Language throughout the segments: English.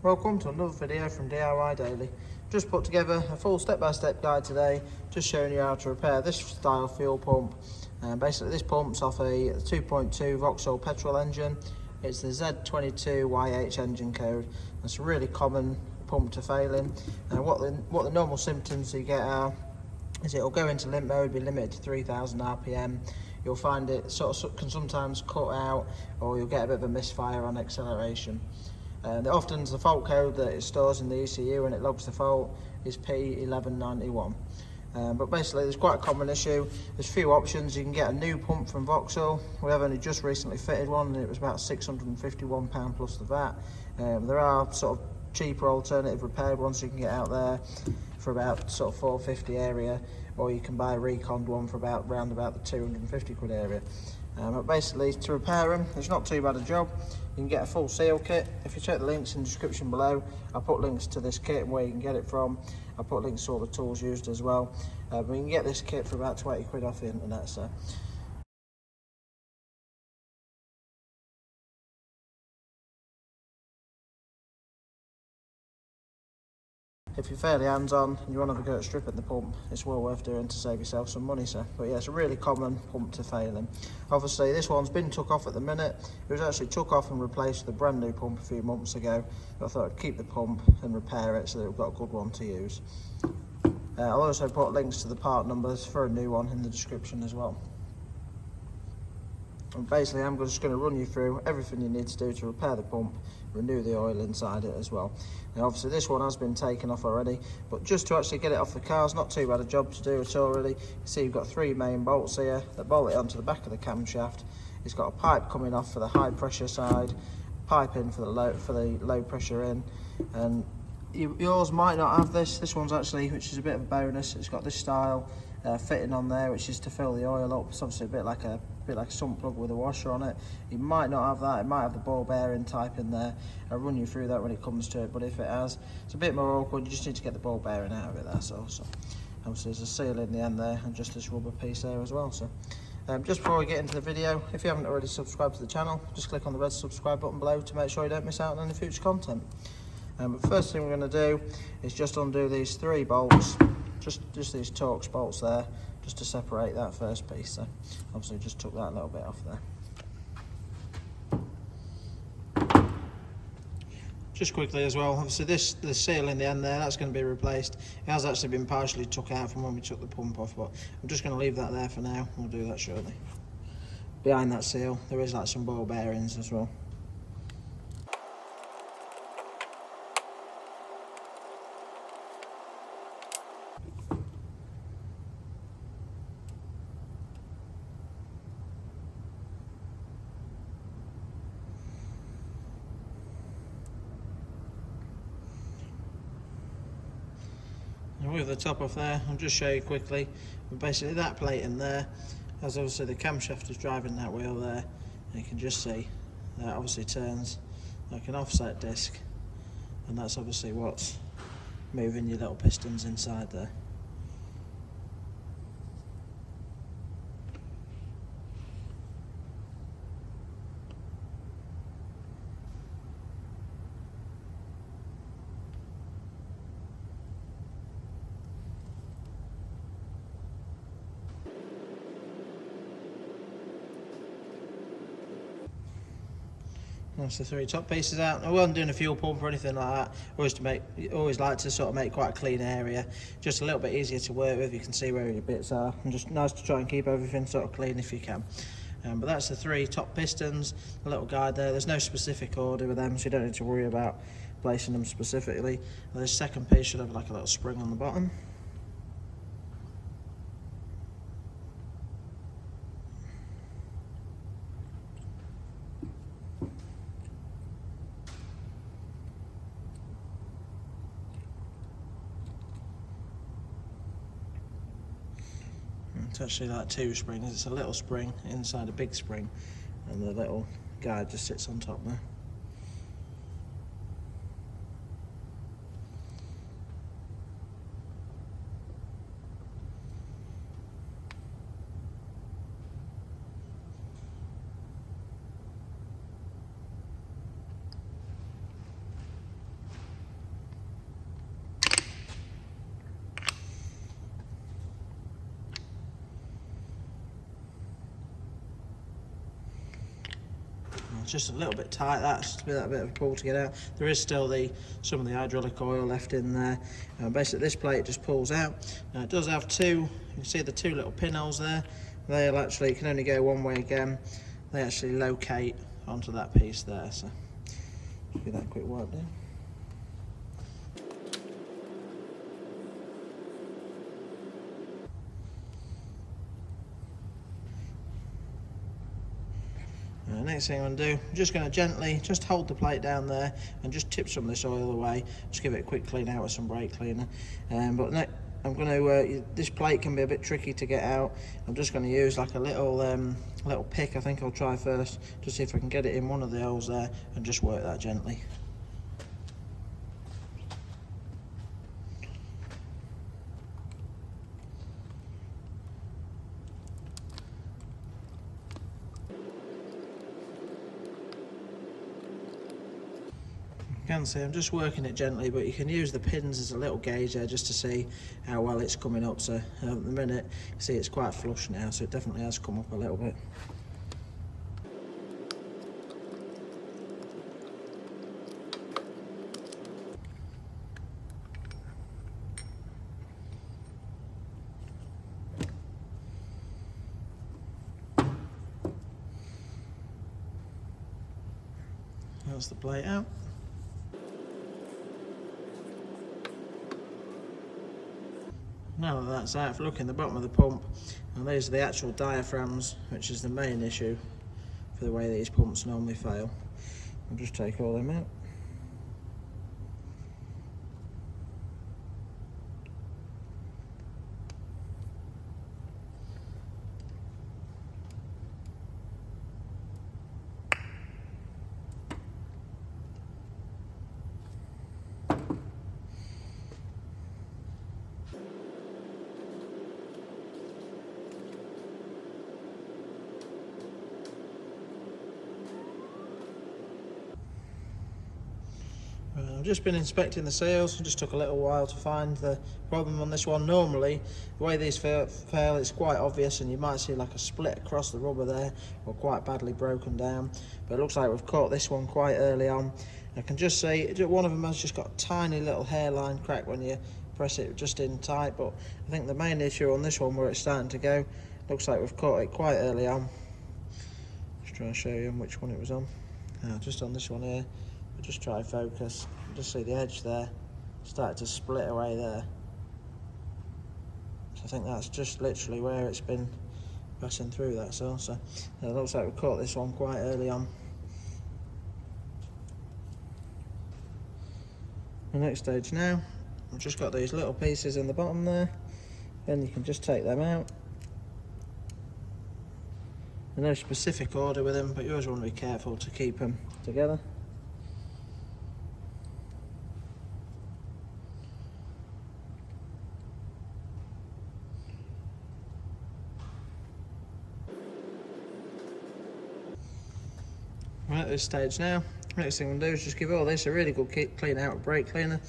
Welcome to another video from DIY Daily. Just put together a full step-by-step guide today, just showing you how to repair this style fuel pump. Basically this pump's off a 2.2 Vauxhall petrol engine. It's the Z22YH engine code. It's a really common pump to fail in. What the normal symptoms you get are is it'll go into limp mode, be limited to 3000 RPM. You'll find it sort of can sometimes cut out, or you'll get a bit of a misfire on acceleration. Often the fault code that it stores in the ECU when it logs the fault is P1191. But basically there's quite a common issue. There's a few options. You can get a new pump from Vauxhall. We have only just recently fitted one and it was about £651 plus the VAT. There are sort of cheaper alternative repaired ones you can get out there for about sort of £450 area, or you can buy a reconned one for around about the £250 area. But basically to repair them, it's not too bad a job. You can get a full seal kit. If you check the links in the description below, I'll put links to this kit and where you can get it from. I'll put links to all the tools used as well. But you can get this kit for about 20 quid off the internet. So if you're fairly hands-on and you want to have a go at stripping the pump, it's well worth doing to save yourself some money. So, but yeah, it's a really common pump to fail in. Obviously this one's been took off at the minute. It was actually took off and replaced with a brand new pump a few months ago. But I thought I'd keep the pump and repair it so that we've got a good one to use. I'll also put links to the part numbers for a new one in the description as well. And basically I'm just going to run you through everything you need to do to repair the pump, renew the oil inside it as well. Now obviously this one has been taken off already, but just to actually get it off the car is not too bad a job to do at all really. You see you've got three main bolts here that bolt it onto the back of the camshaft. It's got a pipe coming off for the high pressure side, pipe in for the low pressure in, and yours might not have this one's actually, which is a bit of a bonus, it's got this style fitting on there, which is to fill the oil up. It's obviously a bit like a sump plug with a washer on it. You might not have that. It might have the ball bearing type in there. I'll run you through that when it comes to it, but if it has, it's a bit more awkward. You just need to get the ball bearing out of it, that's all. So obviously there's a seal in the end there and just this rubber piece there as well. So just before we get into the video, if you haven't already subscribed to the channel, just click on the red subscribe button below to make sure you don't miss out on any future content. But first thing we're going to do is just undo these three bolts, just these Torx bolts there, just to separate that first piece. So obviously just took that little bit off there. Just quickly as well, obviously the seal in the end there, that's going to be replaced. It has actually been partially took out from when we took the pump off, but I'm just going to leave that there for now. We'll do that shortly. Behind that seal there is like some ball bearings as well. And with the top off there, I'll just show you quickly. But basically that plate in there, as obviously the camshaft is driving that wheel there, and you can just see that obviously turns like an offset disc, and that's obviously what's moving your little pistons inside there. That's the three top pieces out. I wasn't doing a fuel pump or anything like that. Always like to sort of make quite a clean area, just a little bit easier to work with. You can see where your bits are, and just nice to try and keep everything sort of clean if you can. But that's the three top pistons. A little guide there. There's no specific order with them, so you don't need to worry about placing them specifically. And this second piece should have like a little spring on the bottom. It's actually like two springs. It's a little spring inside a big spring, and the little guide just sits on top there. just a little bit tight. That's a bit of a pull to get out. There is still some of the hydraulic oil left in there. Basically this plate just pulls out. Now it does have two, you can see the two little pinholes there. They'll actually, can only go one way again. They actually locate onto that piece there, so give that a quick wipe down. Next thing I'm going to do, I'm just going to gently just hold the plate down there and just tip some of this oil away. Just give it a quick clean out with some brake cleaner. But next, I'm going to, this plate can be a bit tricky to get out. I'm just going to use like a little pick, I think I'll try first, to see if I can get it in one of the holes there and just work that gently. You can see I'm just working it gently, but you can use the pins as a little gauge there just to see how well it's coming up. So at the minute, you see it's quite flush now, so it definitely has come up a little bit. That's the plate out. Now that that's out, if you look in the bottom of the pump, and these are the actual diaphragms, which is the main issue for the way these pumps normally fail. I'll just take all them out. I've just been inspecting the seals. It just took a little while to find the problem on this one. Normally, the way these fail, it's quite obvious, and you might see like a split across the rubber there, or quite badly broken down. But it looks like we've caught this one quite early on. I can just see one of them has just got a tiny little hairline crack when you press it just in tight. But I think the main issue on this one, where it's starting to go, looks like we've caught it quite early on. Just trying to show you which one it was on. Just on this one here. Just try focus. Just see the edge there started to split away there. So I think that's just literally where it's been passing through, that's all. So it looks like we caught this one quite early on. The next stage now, I've just got these little pieces in the bottom there, and you can just take them out. There's no specific order with them, but you always want to be careful to keep them together. Right at this stage now, next thing I'm going to do is just give all this a really good clean out with brake cleaner.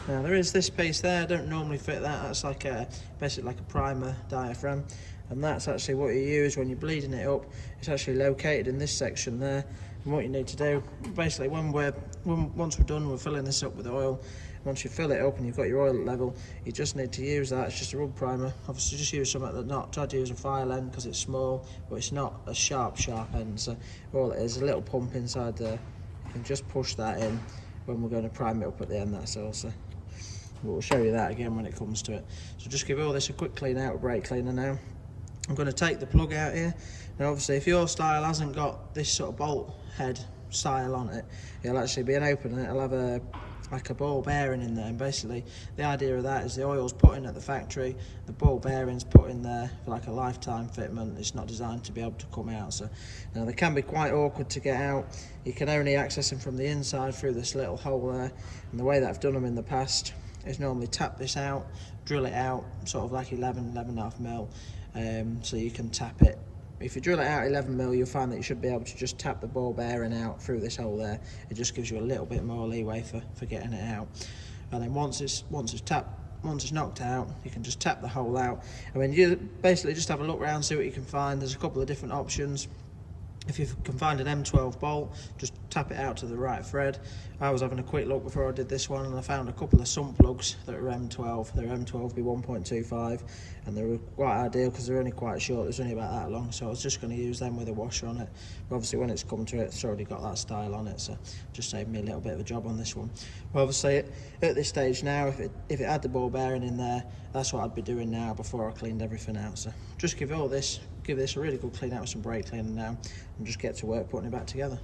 Now there is this piece there, I don't normally fit that, that's like basically like a primer diaphragm, and that's actually what you use when you're bleeding it up. It's actually located in this section there, and what you need to do, basically once we're done, we're filling this up with oil. Once you fill it up and you've got your oil at level, you just need to use that. It's just a rub primer. Obviously just use something that's not, try to use a file end because it's small, but it's not a sharp end. So all it is a little pump inside there. You can just push that in when we're going to prime it up at the end, that's all. So we'll show you that again when it comes to it. So just give all this a quick clean out with brake cleaner now. I'm going to take the plug out here. Now obviously if your style hasn't got this sort of bolt head style on it, it'll actually be an opener. It'll have like a ball bearing in there, and basically the idea of that is the oil's put in at the factory, the ball bearing's put in there for like a lifetime fitment. It's not designed to be able to come out, so now they can be quite awkward to get out. You can only access them from the inside through this little hole there, and the way that I've done them in the past is normally tap this out, drill it out sort of like 11.5 mil, so you can tap it. If you drill it out 11 mil, you'll find that you should be able to just tap the ball bearing out through this hole there. It just gives you a little bit more leeway for getting it out. And then once it's knocked out, you can just tap the hole out. I mean, you basically just have a look around, see what you can find. There's a couple of different options. If you can find an M12 bolt, just tap it out to the right thread. I was having a quick look before I did this one, and I found a couple of sump plugs that are M12. They're M12 B1.25, and they were quite ideal because they're only quite short. There's only about that long, so I was just going to use them with a washer on it. But obviously, when it's come to it, it's already got that style on it, so just saved me a little bit of a job on this one. But obviously, at this stage now, if it had the ball bearing in there, that's what I'd be doing now before I cleaned everything out. So just give this a really good clean out with some brake cleaner now, and just get to work putting it back together.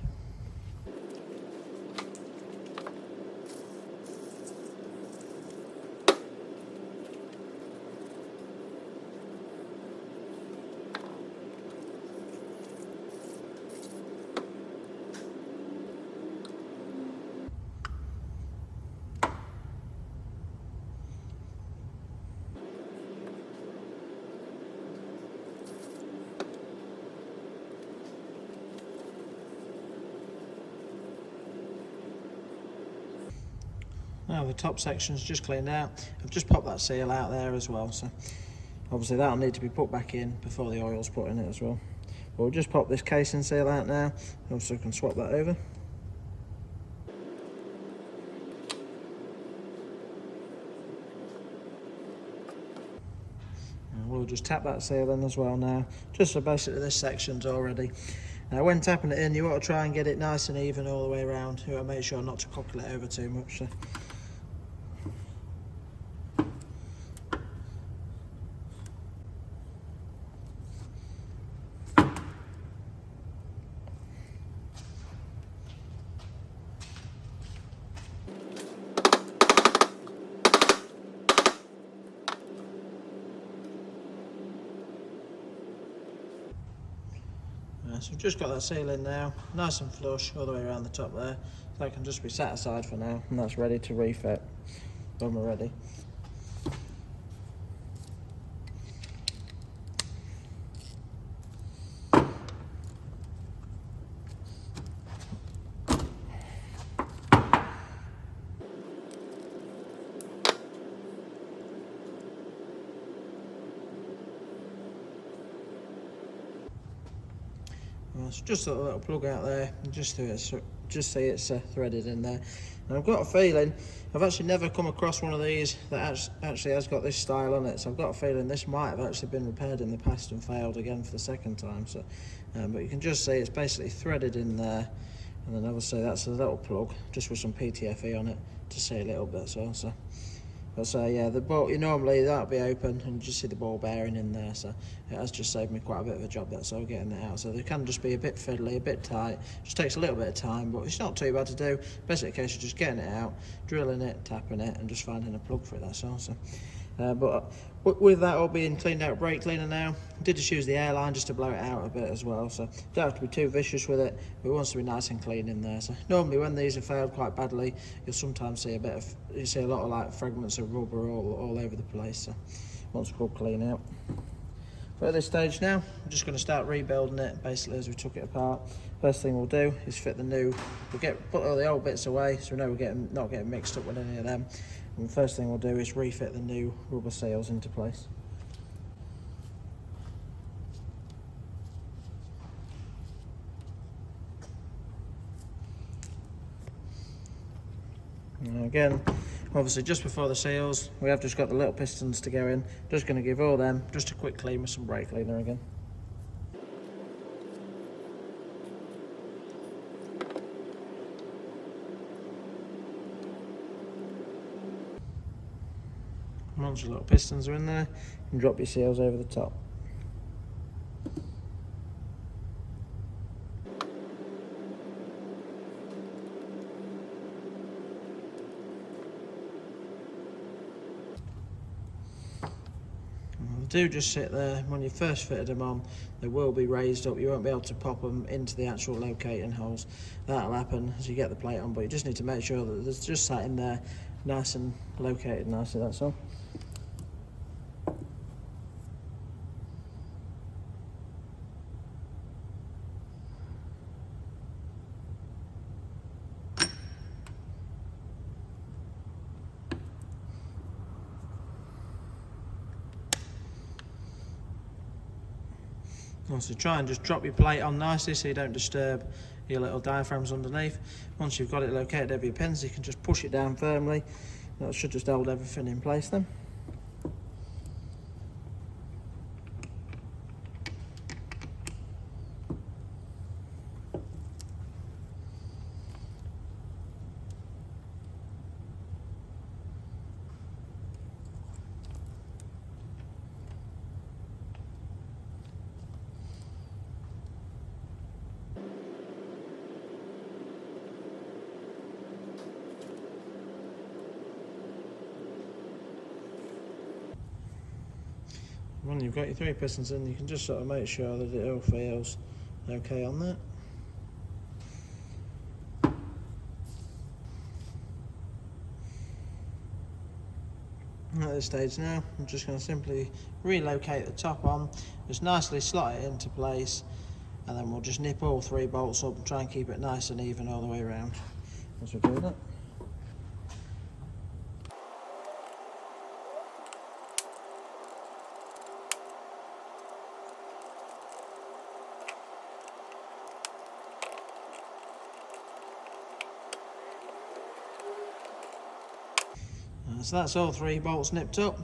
Now the top section's just cleaned out. I've just popped that seal out there as well, so obviously that'll need to be put back in before the oil's put in it as well. But we'll just pop this casing seal out now, also we can swap that over. And we'll just tap that seal in as well now, just so basically this section's all ready. Now when tapping it in, you want to try and get it nice and even all the way around. You want to make sure not to cockle it over too much. So. So we've just got that seal in now, nice and flush all the way around the top there. So that can just be set aside for now, and that's ready to refit when we're ready. So just a little plug out there, and just see it's threaded in there. And I've got a feeling, I've actually never come across one of these that actually has got this style on it, so I've got a feeling this might have actually been repaired in the past and failed again for the second time. So, but you can just see it's basically threaded in there, and then obviously that's a little plug just with some PTFE on it to see a little bit. So yeah, the bolt, normally that'll be open and you just see the ball bearing in there, so it has just saved me quite a bit of a job, that's all, getting it out. So they can just be a bit fiddly, a bit tight, just takes a little bit of time, but it's not too bad to do. Basically a case of just getting it out, drilling it, tapping it, and just finding a plug for it, that's all. So but with that all being cleaned out, brake cleaner now, I did just use the airline just to blow it out a bit as well, so don't have to be too vicious with it, but it wants to be nice and clean in there. So normally when these have failed quite badly, you'll sometimes see a lot of like fragments of rubber all over the place, so once a good clean out. But at this stage now, I'm just going to start rebuilding it basically as we took it apart. First thing we'll do is fit the new, put all the old bits away so we know we're not getting mixed up with any of them. And the first thing we'll do is refit the new rubber seals into place. And again, obviously just before the seals, we have just got the little pistons to go in. Just going to give all them just a quick clean with some brake cleaner again. Once your little pistons are in there, you can drop your seals over the top. They do just sit there. When you first fitted them on, they will be raised up. You won't be able to pop them into the actual locating holes. That'll happen as you get the plate on, but you just need to make sure that it's just sat in there nice and located nicely, that's all. So try and just drop your plate on nicely so you don't disturb your little diaphragms underneath. Once you've got it located over your pins, you can just push it down firmly. That should just hold everything in place then. When you've got your 3 pistons in, you can just sort of make sure that it all feels okay on that. At this stage now, I'm just going to simply relocate the top on, just nicely slot it into place, and then we'll just nip all 3 bolts up and try and keep it nice and even all the way around as we do that. So that's all 3 bolts nipped up.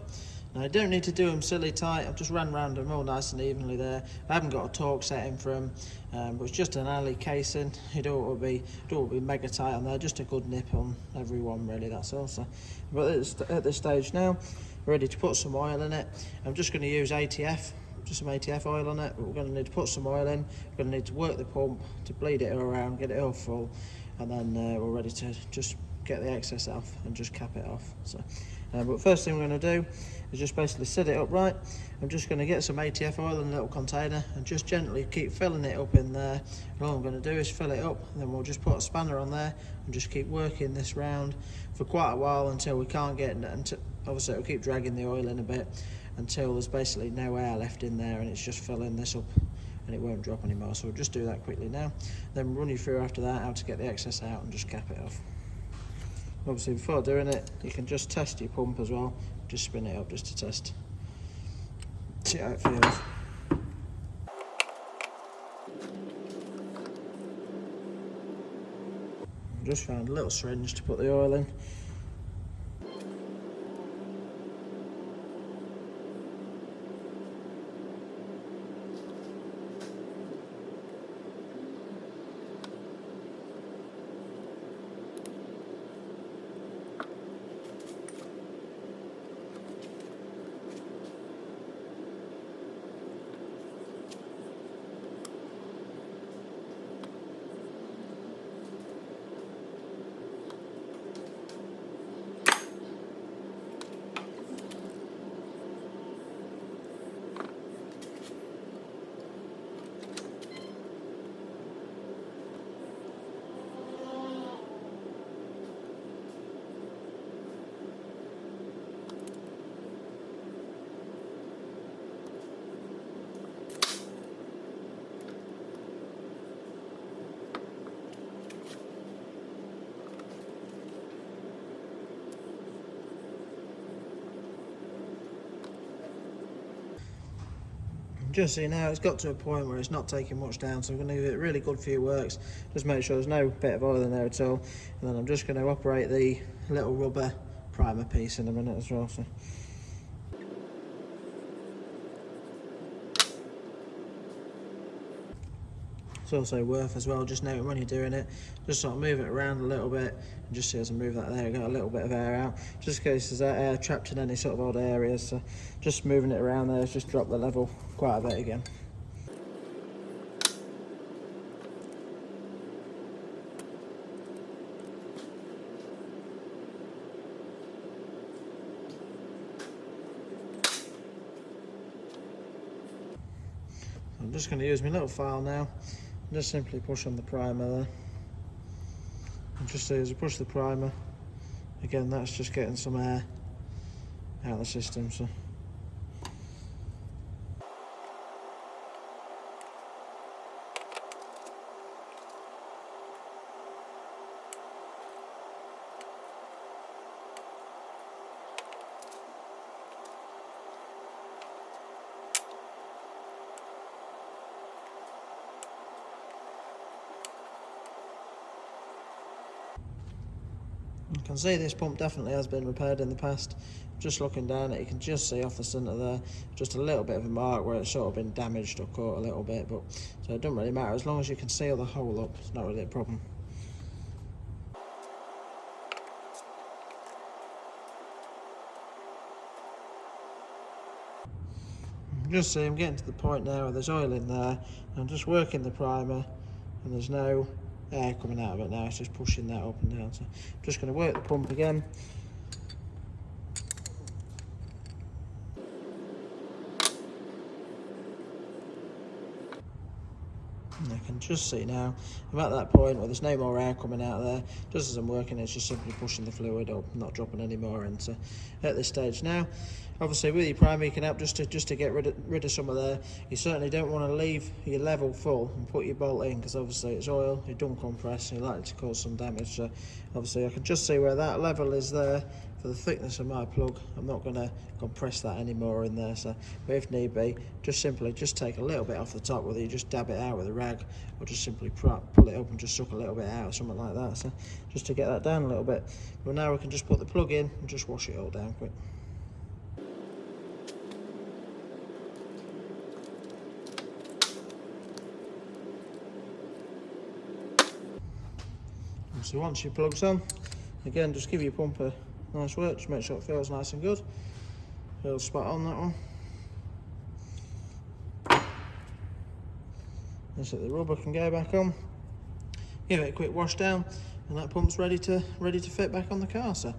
Now I don't need to do them silly tight, I've just ran around them all nice and evenly there. I haven't got a torque setting for them, but it's just an alley casing. You don't want to be mega tight on there, just a good nip on every one really, that's all. So, but at this stage now, we're ready to put some oil in it. I'm just going to use ATF, just some ATF oil on it, but we're going to need to put some oil in. We're going to need to work the pump to bleed it all around, get it all full, and then we're ready to just get the excess off and just cap it off. So, but first thing we're going to do is just basically set it up right. I'm just going to get some ATF oil in a little container and just gently keep filling it up in there. And all I'm going to do is fill it up, and then we'll just put a spanner on there and just keep working this round for quite a while until we can't get it. Until, obviously it'll keep dragging the oil in a bit until there's basically no air left in there and it's just filling this up and it won't drop anymore. So we'll just do that quickly now. Then run you through after that how to get the excess out and just cap it off. Obviously before doing it, you can just test your pump as well. Just spin it up just to test. See how it feels. Just found a little syringe to put the oil in. Just so you know, it's got to a point where it's not taking much down, so I'm going to give it a really good few works. Just make sure there's no bit of oil in there at all, and then I'm just going to operate the little rubber primer piece in a minute as well. So. It's also worth as well just noting when you're doing it, just sort of move it around a little bit and just see as I move that there, got a little bit of air out, just in case there's air trapped in any sort of odd areas. So just moving it around there has just dropped the level quite a bit again. I'm just going to use my little file now. Just simply push on the primer there. And just see as I push the primer, again that's just getting some air out of the system. So. You can see this pump definitely has been repaired in the past. Just looking down it, you can just see off the centre there, just a little bit of a mark where it's sort of been damaged or caught a little bit, but so it doesn't really matter, as long as you can seal the hole up, it's not really a problem. Just see I'm getting to the point now where there's oil in there, I'm just working the primer and there's no air coming out of it now, it's just pushing that up and down. So I'm just going to work the pump again. And I can just see now, I'm at that point where there's no more air coming out of there. Just as I'm working, it's just simply pushing the fluid up, not dropping any more in. So at this stage now, obviously with your primer you can help just to get rid of some of there. You certainly don't want to leave your level full and put your bolt in, because obviously it's oil, it don't compress, and you're likely to cause some damage. So obviously I can just see where that level is there for the thickness of my plug. I'm not going to compress that anymore in there, so but if need be, just simply take a little bit off the top, whether you just dab it out with a rag or just simply pull it up and just suck a little bit out or something like that, so just to get that down a little bit. But now we can just put the plug in and just wash it all down quick. So once your plug's on, again just give your pump a nice work, just make sure it feels nice and good. Feels spot on, that one. So the rubber can go back on. Give it a quick wash down and that pump's ready to fit back on the car. So I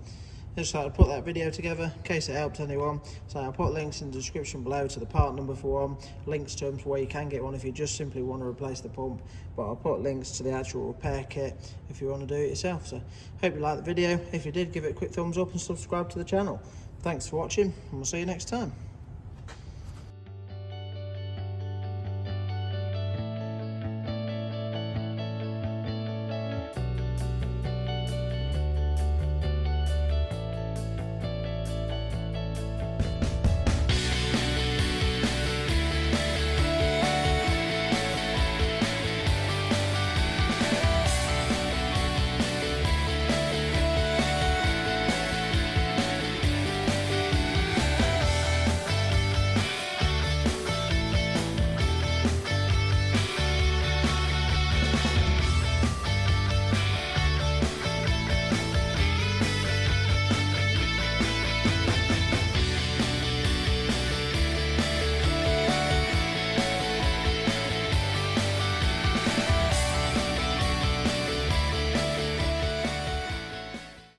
just thought I'd put that video together in case it helped anyone. So I'll put links in the description below to the part number for one, links to them where you can get one if you just simply want to replace the pump, but I'll put links to the actual repair kit if you want to do it yourself. So hope you liked the video. If you did, give it a quick thumbs up and subscribe to the channel. Thanks for watching, and we'll see you next time.